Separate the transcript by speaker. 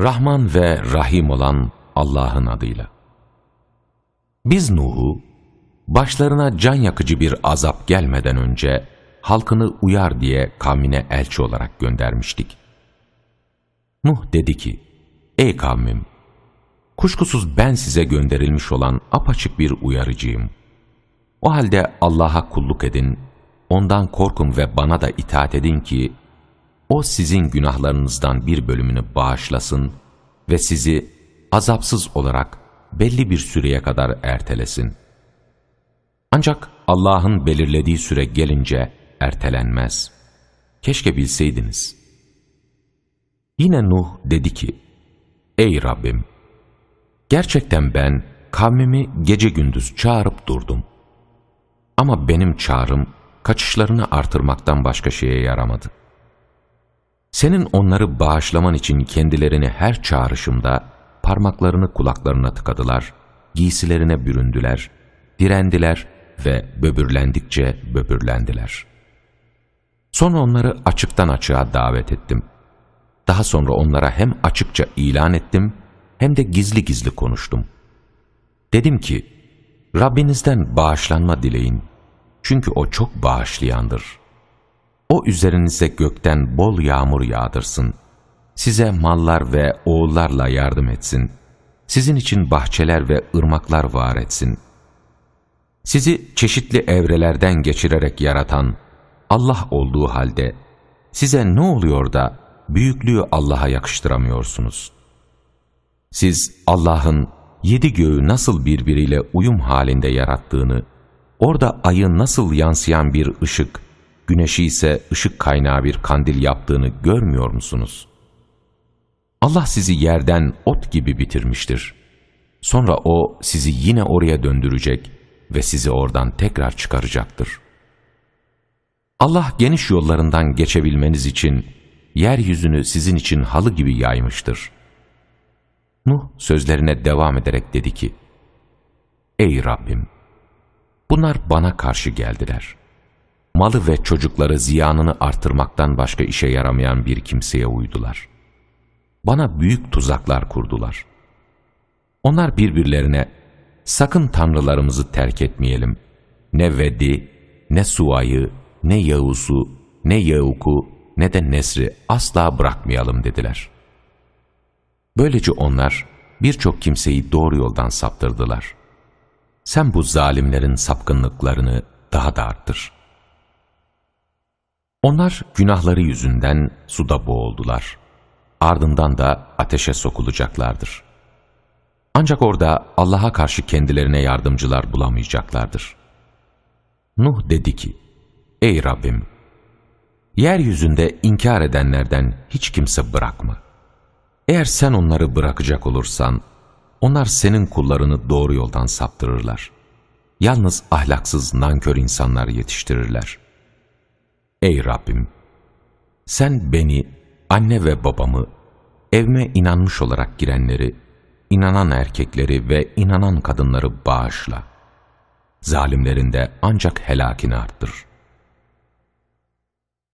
Speaker 1: Rahman ve Rahim olan Allah'ın adıyla. Biz Nuh'u, başlarına can yakıcı bir azap gelmeden önce halkını uyar diye kavmine elçi olarak göndermiştik. Nuh dedi ki, ey kavmim, kuşkusuz ben size gönderilmiş olan apaçık bir uyarıcıyım. O halde Allah'a kulluk edin, ondan korkun ve bana da itaat edin ki, o sizin günahlarınızdan bir bölümünü bağışlasın ve sizi azapsız olarak belli bir süreye kadar ertelesin. Ancak Allah'ın belirlediği süre gelince ertelenmez. Keşke bilseydiniz. Yine Nuh dedi ki, ey Rabbim, gerçekten ben kavmimi gece gündüz çağırıp durdum. Ama benim çağrım kaçışlarını artırmaktan başka şeye yaramadı. Senin onları bağışlaman için kendilerini her çağrışımda parmaklarını kulaklarına tıkadılar, giysilerine büründüler, direndiler ve böbürlendikçe böbürlendiler. Sonra onları açıktan açığa davet ettim. Daha sonra onlara hem açıkça ilan ettim hem de gizli gizli konuştum. Dedim ki, Rabbinizden bağışlanma dileyin, çünkü O çok bağışlayandır. O üzerinize gökten bol yağmur yağdırsın, size mallar ve oğullarla yardım etsin, sizin için bahçeler ve ırmaklar var etsin. Sizi çeşitli evrelerden geçirerek yaratan Allah olduğu halde size ne oluyor da büyüklüğü Allah'a yakıştıramıyorsunuz? Siz Allah'ın 7 göğü nasıl birbiriyle uyum halinde yarattığını, orada ayı nasıl yansıyan bir ışık, güneşi ise ışık kaynağı bir kandil yaptığını görmüyor musunuz? Allah sizi yerden ot gibi bitirmiştir. Sonra O sizi yine oraya döndürecek ve sizi oradan tekrar çıkaracaktır. Allah geniş yollarından geçebilmeniz için yeryüzünü sizin için halı gibi yaymıştır. Nuh sözlerine devam ederek dedi ki, ey Rabbim, bunlar bana karşı geldiler. Malı ve çocukları ziyanını artırmaktan başka işe yaramayan bir kimseye uydular. Bana büyük tuzaklar kurdular. Onlar birbirlerine, sakın tanrılarımızı terk etmeyelim. Ne Ved'i, ne Suva'yı, ne Yağus'u, ne Yağuk'u, ne de Nesr'i asla bırakmayalım dediler. Böylece onlar birçok kimseyi doğru yoldan saptırdılar. Sen bu zalimlerin sapkınlıklarını daha da arttır. Onlar günahları yüzünden suda boğuldular. Ardından da ateşe sokulacaklardır. Ancak orada Allah'a karşı kendilerine yardımcılar bulamayacaklardır. Nuh dedi ki, ey Rabbim, yeryüzünde inkar edenlerden hiç kimse bırakma. Eğer sen onları bırakacak olursan, onlar senin kullarını doğru yoldan saptırırlar. Yalnız ahlaksız, nankör insanlar yetiştirirler. Ey Rabbim, sen beni, anne ve babamı, evime inanmış olarak girenleri, inanan erkekleri ve inanan kadınları bağışla. Zalimlerin de ancak helakini arttır.